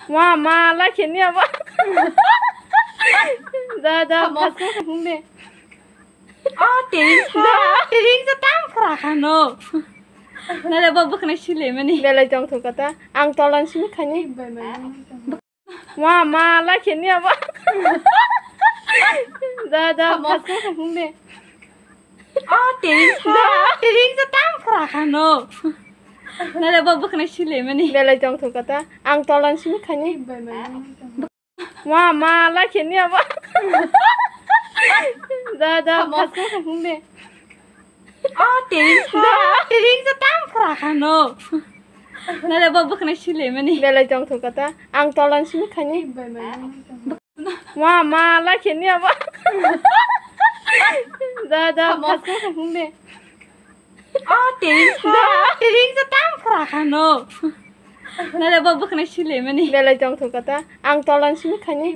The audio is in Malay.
Wah, malah kini apa? Dah, pasang deh. Oh, tiring setang kerakano. Nada bawa kena sile mani. Bela jong tu kata, ang tolan sini kanye. Wah, malah kini apa? Dah, pasang deh. Oh, tiring setang kerakano. Nada bawa kena sile mani. Bela jong tu kata, ang tolan sini kanye. Wah, malah kini apa? Dah, pasang deh. Oh, tiring setang kerakano. Nada bawa kena sile mani. Bela jong tu kata, ang tolan sini kanye. Wah, malah kini apa? Dah, pasang deh. Oh, tiring setang kerakano. Nada bawa kena sile mani. Bela jong tu kata, ang tolan sini kanye.